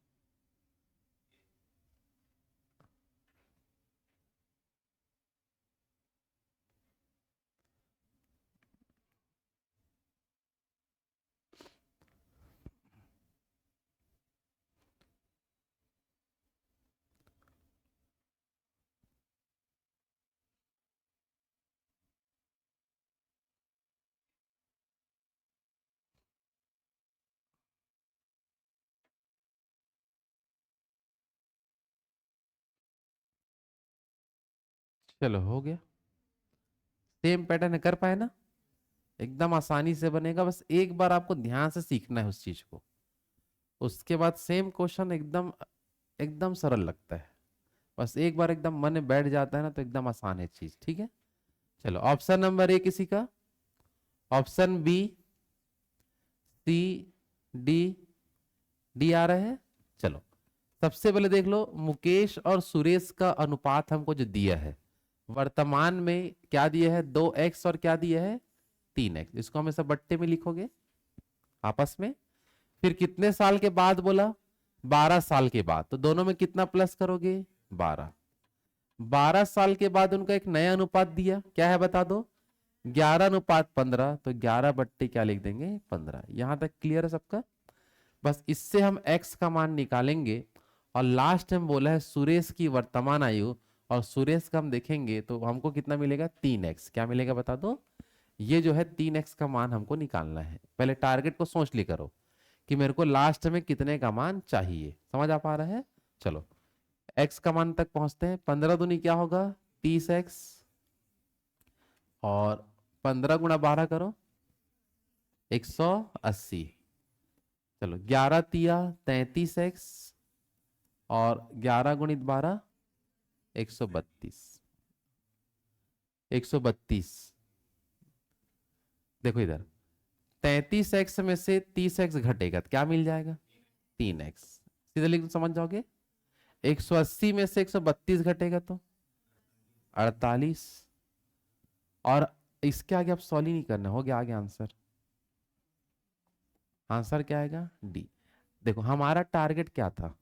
चलो हो गया। सेम पैटर्न कर पाए ना, एकदम आसानी से बनेगा। बस एक बार आपको ध्यान से सीखना है उस चीज को, उसके बाद सेम क्वेश्चन एकदम एकदम सरल लगता है। बस एक बार एकदम मन में बैठ जाता है ना तो एकदम आसान है चीज, ठीक है। चलो ऑप्शन नंबर ए किसी का, option B, C, D, D आ रहा है। चलो सबसे पहले देख लो मुकेश और सुरेश का अनुपात हमको जो दिया है वर्तमान में, क्या दिया है 2x और क्या दिया है 3x। इसको हमेशा बट्टे में लिखोगे आपस में। फिर कितने साल के बाद बोला 12 साल के बाद, तो दोनों में कितना प्लस करोगे 12। 12 साल के बाद उनका एक नया अनुपात दिया, क्या है बता दो 11:15, तो 11 बट्टे क्या लिख देंगे 15। यहां तक क्लियर है सबका। बस इससे हम x का मान निकालेंगे। और लास्ट में बोला है सुरेश की वर्तमान आयु, और सुरेश का हम देखेंगे तो हमको कितना मिलेगा 3x। क्या मिलेगा बता दो। ये जो है 3x का मान हमको निकालना है। पहले टारगेट को सोच ली करो कि मेरे को लास्ट में कितने का मान चाहिए, समझ आ पा रहा है। चलो x का मान तक पहुंचते हैं। 15 दूनी क्या होगा 30x, और 15 गुणा 12 करो 180। चलो 11 तिया 33x, और 11 गुणित 12 132। 132 देखो इधर, 33x में से 30x घटेगा तो क्या मिल जाएगा 3x। सीधे लिख समझ जाओगे। 180 में से 132 घटेगा तो 48। और इसके आगे आप सॉल्व ही नहीं करना, हो गया आगे आंसर। आंसर क्या आएगा डी। देखो हमारा टारगेट क्या था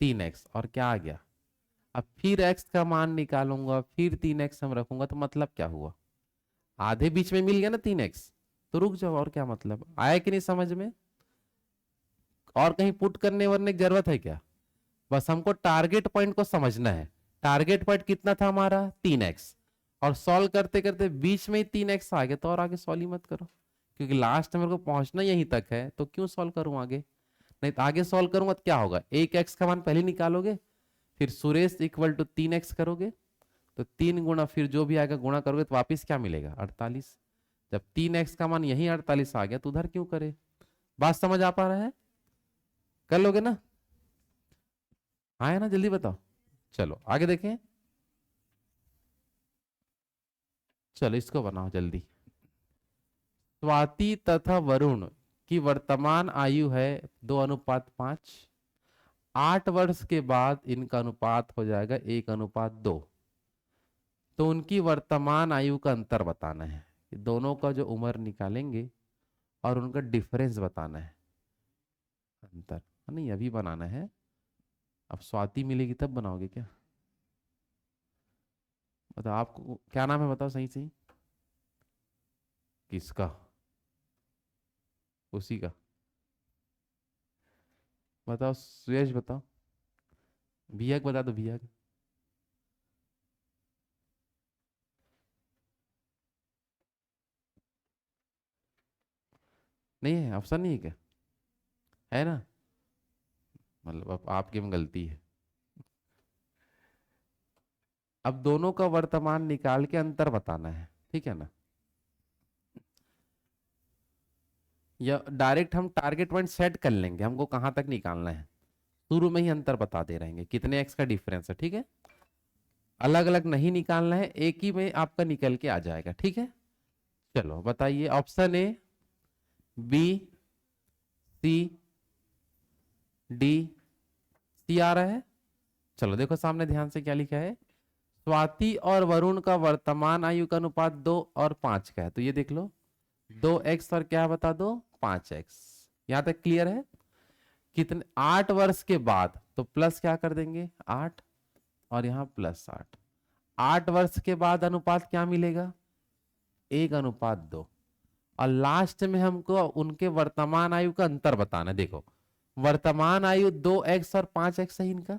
3x, और क्या आ गया। अब फिर x का मान निकालूंगा, फिर 3x हम रखूंगा, तो मतलब क्या हुआ आधे बीच में मिल गया ना 3x, तो रुक जाओ। और क्या मतलब आया कि नहीं समझ में। और कहीं पुट करने वरने की जरूरत है क्या। बस हमको टारगेट पॉइंट को समझना है। टारगेट पॉइंट कितना था हमारा 3x, और सॉल्व करते करते बीच में ही 3x आ गया, तो और आगे सॉल्व ही मत करो, क्योंकि लास्ट में मेरे को पहुंचना यहीं तक है, तो क्यों सॉल्व करूं आगे। नहीं तो आगे सॉल्व करूंगा तो क्या होगा, एक x का मान पहले निकालोगे, फिर सुरेश इक्वल टू 3x करोगे, तो 3 गुणा फिर जो भी आएगा गुणा करोगे तो वापिस क्या मिलेगा 48। जब 3x का मान यही 48 आ गया तो उधर क्यों करे। बात समझ आ पा रहा है। कर लोगे ना? हाँ है ना, जल्दी बताओ। चलो आगे देखें। चलो इसको बनाओ जल्दी। स्वाति तथा वरुण की वर्तमान आयु है 2:5। 8 वर्ष के बाद इनका अनुपात हो जाएगा 1:2। तो उनकी वर्तमान आयु का अंतर बताना है, कि दोनों का जो उम्र निकालेंगे और उनका डिफरेंस बताना है, अंतर नहीं अभी बनाना है। अब स्वाति मिलेगी तब बनाओगे क्या? बताओ आपको क्या नाम है, बताओ सही सही। किसका? उसी का। बताओ सुयश बताओ। भियक बता दो, भियक। नहीं है, ऑप्शन नहीं है क्या? है ना? मतलब अब आपके में गलती है। अब दोनों का वर्तमान निकाल के अंतर बताना है, ठीक है ना? या डायरेक्ट हम टारगेट पॉइंट सेट कर लेंगे, हमको कहां तक निकालना है। शुरू में ही अंतर बता दे रहेंगे कितने एक्स का डिफरेंस है, ठीक है? अलग अलग नहीं निकालना है, एक ही में आपका निकल के आ जाएगा, ठीक है? चलो बताइए, option A, B, C, D, C आ रहा है। चलो देखो सामने ध्यान से क्या लिखा है। स्वाति और वरुण का वर्तमान आयु का अनुपात 2 और 5 का है, तो ये देख लो 2x और क्या बता दो 5x। यहां तक क्लियर है? कितने 8 वर्ष के बाद तो प्लस क्या कर देंगे 8, और यहां +8। 8 वर्ष के बाद अनुपात क्या मिलेगा 1:2। और लास्ट में हमको उनके वर्तमान आयु का अंतर बताना है। देखो वर्तमान आयु 2x और 5x है इनका,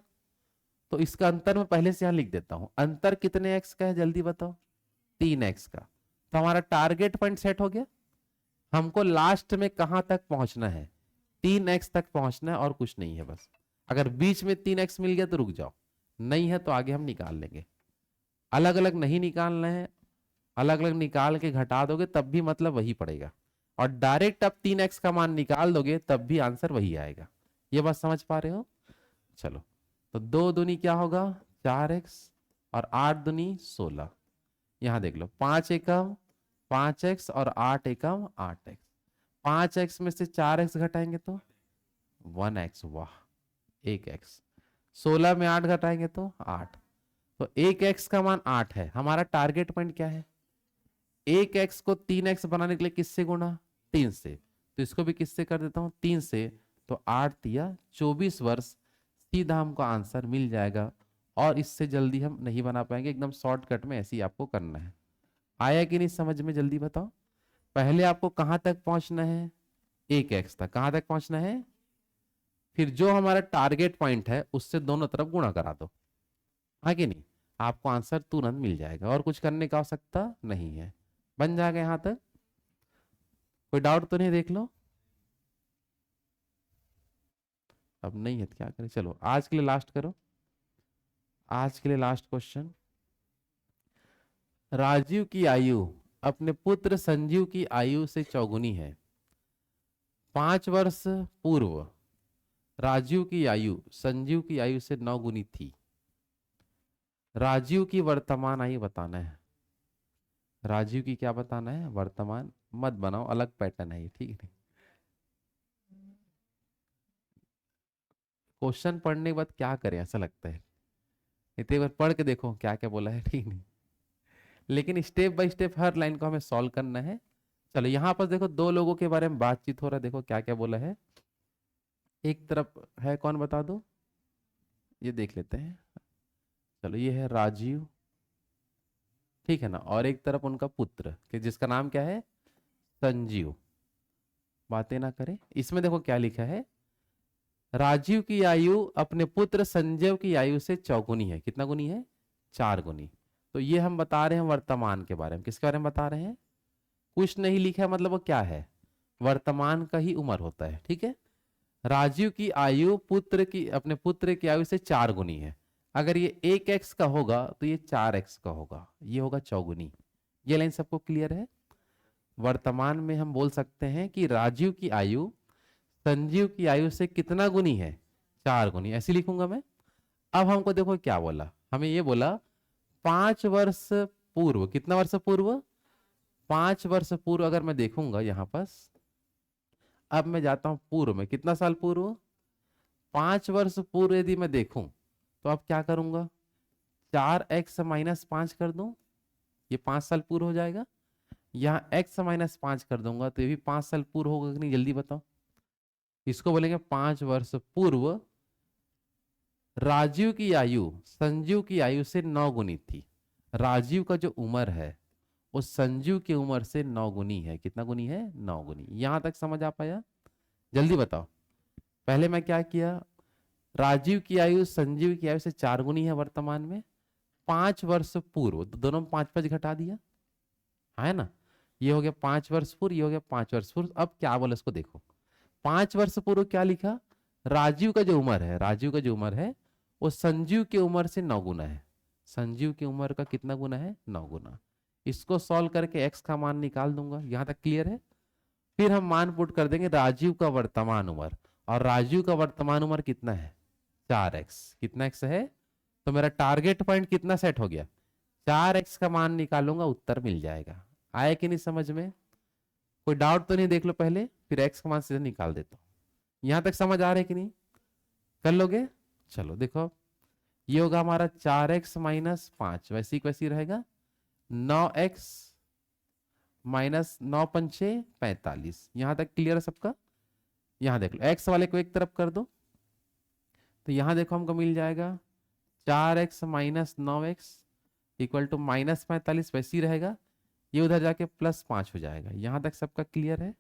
तो इसका अंतर मैं पहले से यहां लिख देता हूं। अंतर कितने x का है जल्दी बताओ? 3x का। तो हमारा टारगेट पॉइंट सेट हो गया। हमको लास्ट में कहां तक पहुंचना है 3x तक पहुंचना है, और कुछ नहीं है बस। अगर बीच में 3x मिल गया तो रुक जाओ, नहीं है तो आगे हम निकाल लेंगे। अलग अलग नहीं निकालना है, अलग अलग निकाल के घटा दोगे तब भी मतलब वही पड़ेगा, और डायरेक्ट आप 3x का मान निकाल दोगे तब भी आंसर वही आएगा। ये बात समझ पा रहे हो? चलो, तो 2 दूनी क्या होगा 4x, और 8 दूनी 16। यहां देख लो 5 एकम 5x और 8 एकम 8x। 5x में से 4x घटाएंगे तो 1x, वाह 1x। 16 में 8 घटाएंगे तो 8। तो 1x का मान 8 है। हमारा टारगेट पॉइंट क्या है? 1x को 3x बनाने के लिए किससे गुणा 3 से, तो इसको भी किससे कर देता हूं 3 से। तो 8 या 24 वर्ष, सीधा हमको आंसर मिल जाएगा। और इससे जल्दी हम नहीं बना पाएंगे, एकदम शॉर्टकट में ऐसे ही आपको करना है। आया कि नहीं समझ में? जल्दी बताओ। पहले आपको कहां तक पहुंचना है 1x तक, कहां तक पहुंचना है, फिर जो हमारा टारगेट पॉइंट है उससे दोनों तरफ गुणा करा दो। हाँ कि नहीं? आपको आंसर तुरंत मिल जाएगा, और कुछ करने की आवश्यकता नहीं है। बन जाएगा यहां तक? कोई डाउट तो नहीं? देख लो। अब नहीं है तो क्या करें। चलो आज के लिए लास्ट करो। आज के लिए लास्ट क्वेश्चन। राजीव की आयु अपने पुत्र संजीव की आयु से चौगुनी है। 5 वर्ष पूर्व राजीव की आयु संजीव की आयु से 9 गुनी थी। राजीव की वर्तमान आयु बताना है। राजीव की क्या बताना है? वर्तमान। मत बनाओ, अलग पैटर्न है ये, ठीक है? क्वेश्चन पढ़ने के बाद क्या करें ऐसा लगता है, इतने बार पढ़ के देखो क्या क्या बोला है, ठीक नहीं? लेकिन step by step her line को हमें सॉल्व करना है। चलो यहाँ पर देखो 2 लोगों के बारे में बातचीत हो रहा है, देखो क्या क्या बोला है। एक तरफ है कौन बता दो, ये देख लेते हैं। चलो ये है राजीव, ठीक है ना, और एक तरफ उनका पुत्र कि जिसका नाम क्या है संजीव। बातें ना करें। इसमें देखो क्या लिखा है, राजीव की आयु अपने पुत्र संजय की आयु से चौगुनी है। कितना गुनी है? 4 गुनी। तो ये हम बता रहे हैं वर्तमान के बारे में। किसके बारे में बता रहे हैं? कुछ नहीं लिखा है, मतलब वो क्या है, वर्तमान का ही उम्र होता है, ठीक है? राजीव की आयु पुत्र की अपने पुत्र की आयु से 4 गुनी है। अगर ये 1x का होगा तो ये 4x का होगा, ये होगा चौगुनी। ये लाइन सबको क्लियर है? वर्तमान में हम बोल सकते हैं कि राजीव की आयु संजीव की आयु से कितना गुनी है, 4 गुनी, ऐसे लिखूंगा मैं। अब हमको देखो क्या बोला, हमें ये बोला 5 वर्ष पूर्व, कितना वर्ष पूर्व, 5 वर्ष पूर्व। अगर मैं देखूंगा यहाँ पास, अब मैं जाता हूं पूर्व में, कितना साल पूर्व, 5 वर्ष पूर्व यदि मैं देखूं तो अब क्या करूंगा, 4x माइनस 5 कर दूं, ये 5 साल पूर्व हो जाएगा। यहाँ x माइनस 5 कर दूंगा तो ये भी 5 साल पूर्व होगा कि नहीं, जल्दी बताओ। इसको बोलेंगे 5 वर्ष पूर्व राजीव की आयु संजीव की आयु से 9 गुनी थी। राजीव का जो उम्र है वो संजीव की उम्र से 9 गुनी है। कितना गुनी है, 9 गुनी। यहां तक समझ आ पाया, जल्दी बताओ। पहले मैं क्या किया, राजीव की आयु संजीव की आयु से 4 गुनी है वर्तमान में, 5 वर्ष पूर्व, तो दोनों में 5 घटा दिया, है ना। ये हो गया 5 वर्ष पूर्व, ये हो गया 5 वर्ष पूर्व। अब क्या बोला इसको देखो, 5 वर्ष पूर्व क्या लिखा, राजीव का जो उम्र है, राजीव का जो उम्र है वो संजीव की उम्र से 9 गुना है। संजीव की उम्र का कितना गुना है, 9 गुना। इसको सॉल्व करके x का मान निकाल दूंगा, यहां तक क्लियर है। फिर हम मान पुट कर देंगे राजीव का वर्तमान उम्र, और राजीव का वर्तमान उम्र कितना है, 4x। कितना x है, तो मेरा टारगेट पॉइंट कितना सेट हो गया, 4x का मान निकालूंगा, उत्तर मिल जाएगा। आया कि नहीं समझ में, कोई डाउट तो नहीं, देख लो पहले, फिर x का मान सीधे निकाल देता हूं। यहां तक समझ आ रहा है कि नहीं, कर लोगे। चलो देखो, ये होगा हमारा 4x माइनस 5, वैसी वैसी रहेगा, 9x माइनस 9 पंचे 45। यहां तक क्लियर है सबका। यहां देख लो, x वाले को एक तरफ कर दो, तो यहां देखो हमको मिल जाएगा 4x minus 9x equal to minus 45, वैसी रहेगा। ये उधर जाके प्लस 5 हो जाएगा। यहां तक सबका क्लियर है।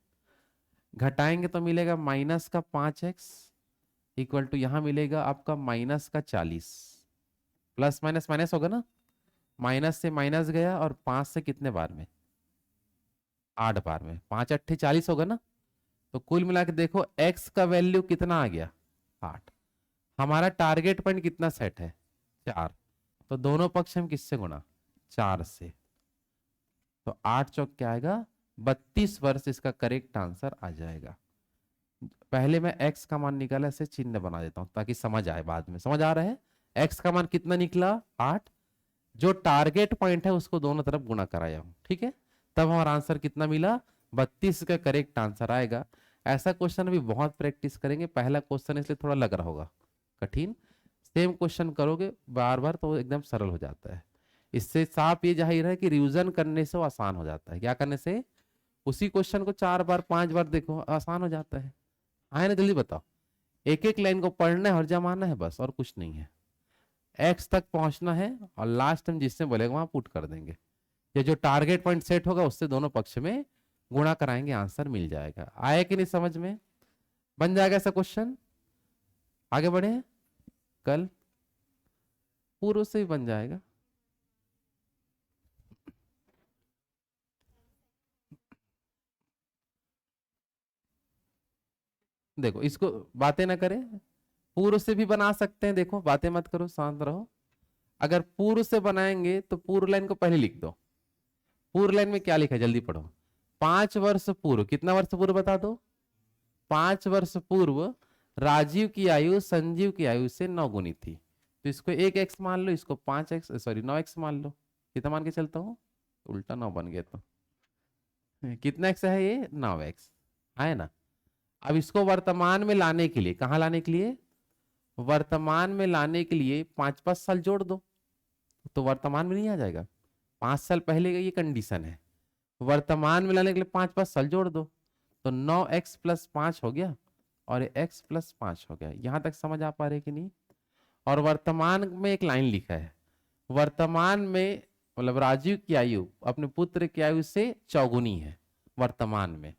घटाएंगे तो मिलेगा माइनस का 5x इक्वल टू यहां मिलेगा आपका माइनस का 40। प्लस माइनस माइनस होगा ना, माइनस से माइनस गया, और 5 से कितने बार में, 8 बार में, 5 अट्ठे 40 होगा ना। तो कुल मिला के देखो x का वैल्यू कितना आ गया, 8। हमारा टारगेट पॉइंट कितना सेट है, 4। तो दोनों पक्ष हम किससे गुणा, 4 से। तो 8 चौक क्या आएगा, 32 वर्ष इसका करेक्ट आंसर आ जाएगा। पहले मैं x का मान निकाला, ऐसे चिन्ह बना देता हूं ताकि समझ आए बाद में। समझ आ रहा है, x का मान कितना निकला, 8। जो टारगेट पॉइंट है उसको दोनों तरफ गुणा कराया हूं, ठीक है। तब हमारा आंसर कितना मिला, 32 का करेक्ट आंसर आएगा। ऐसा क्वेश्चन अभी बहुत प्रैक्टिस करेंगे, पहला क्वेश्चन इसलिए थोड़ा लग रहा होगा कठिन। सेम क्वेश्चन करोगे बार बार तो एकदम सरल हो जाता है। इससे साफ ये जाहिर है कि रिवीजन करने से वो आसान हो जाता है। क्या करने से, उसी क्वेश्चन को 4 बार 5 बार देखो, आसान हो जाता है। आए ना, जल्दी बताओ। एक एक लाइन को पढ़ना है और जमाना है बस, और कुछ नहीं है। एक्स तक पहुंचना है, और लास्ट टाइम जिससे बोलेगा वहां पुट कर देंगे। ये जो टारगेट पॉइंट सेट होगा उससे दोनों पक्ष में गुणा कराएंगे, आंसर मिल जाएगा। आया कि नहीं समझ में, बन जाएगा ऐसा क्वेश्चन। आगे बढ़े, कल पूर्व से ही बन जाएगा। देखो इसको बातें ना करें, पूर्व से भी बना सकते हैं। देखो बातें मत करो, शांत रहो। अगर पूर्व से बनाएंगे तो पूर्व लाइन को पहले लिख दो। पूर्व लाइन में क्या लिखा है, जल्दी पढ़ो। 5 वर्ष पूर्व, कितना वर्ष पूर्व बता दो, 5 वर्ष पूर्व राजीव की आयु संजीव की आयु से 9 गुनी थी। तो इसको एक एक्स मान लो, इसको 5x सॉरी 9x मान लो। कितना मान के चलता हूँ, उल्टा 9 बन गया। तो कितना x है, ये 9x है ना। अब इसको वर्तमान में लाने के लिए, कहाँ लाने के लिए, वर्तमान में लाने के लिए 5-5 साल जोड़ दो, तो वर्तमान में नहीं आ जाएगा। 5 साल पहले का ये कंडीशन है, वर्तमान में लाने के लिए 5-5 साल जोड़ दो, तो 9x प्लस 5 हो गया, और x प्लस 5 हो गया। यहां तक समझ आ पा रहे कि नहीं। और वर्तमान में एक लाइन लिखा है, वर्तमान में मतलब राजीव की आयु अपने पुत्र की आयु से चौगुनी है वर्तमान में।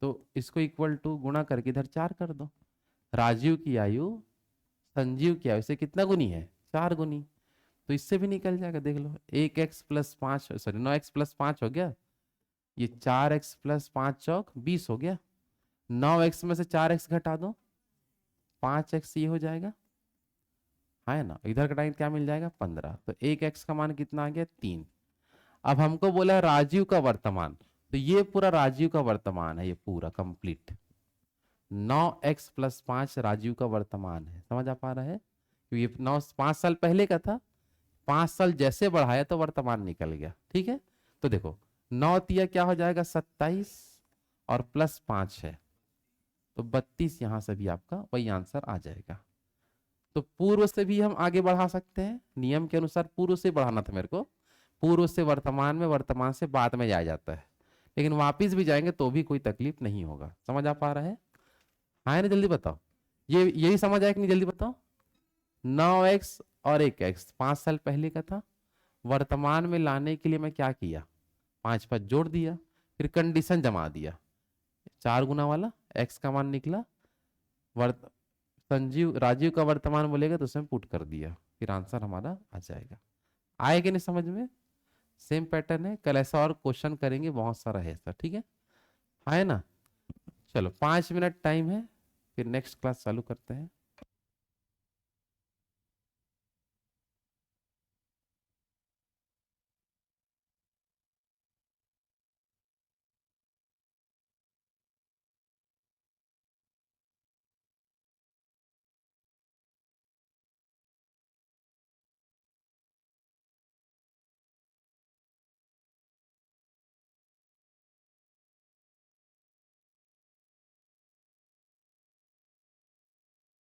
तो इसको इक्वल टू गुणा करके इधर 4 कर दो। राजीव की आयु संजीव की आयु से कितना गुनी है, 4 गुनी। तो इससे भी निकल जाएगा, देख लो। 1x plus 5 sorry 9x plus 5 हो गया, ये 4x प्लस 5 चौक 20 हो गया। 9x में से 4x घटा दो, 5x ये हो जाएगा, है ना। इधर घटाएंगे क्या मिल जाएगा, 15। तो 1x का मान कितना आ गया, 3। अब हमको बोला राजीव का वर्तमान, तो ये पूरा राजीव का वर्तमान है, ये पूरा कंप्लीट। 9x + 5 राजीव का वर्तमान है। समझ आ पा रहा है? क्योंकि ये 5 साल पहले का था, 5 साल जैसे बढ़ाया तो वर्तमान निकल गया। ठीक है, तो देखो 9 तिया क्या हो जाएगा 27 और +5 है तो 32, यहां से भी आपका वही आंसर आ जाएगा। तो पूर्व से भी हम आगे बढ़ा सकते हैं, नियम के अनुसार पूर्व से बढ़ाना था मेरे को, पूर्व से वर्तमान में, वर्तमान से बाद में जाया जाता है, लेकिन वापिस भी जाएंगे तो भी कोई तकलीफ नहीं होगा। समझ आ पा रहा है? हाँ ना, जल्दी बताओ। ये यही समझ आया कि नहीं, जल्दी बताओ। 9x और 1x 5 साल पहले का था, वर्तमान में लाने के लिए मैं क्या किया, 5 पर जोड़ दिया, फिर कंडीशन जमा दिया, 4 गुना वाला x का मान निकला, राजीव का वर्तमान बोलेगा तो उसमें पुट कर दिया, फिर आंसर हमारा आ जाएगा। आए कि नहीं समझ में? सेम पैटर्न है, कल ऐसा और क्वेश्चन करेंगे, बहुत सारा है ऐसा। ठीक है, आए ना? चलो 5 मिनट टाइम है, फिर नेक्स्ट क्लास चालू करते हैं।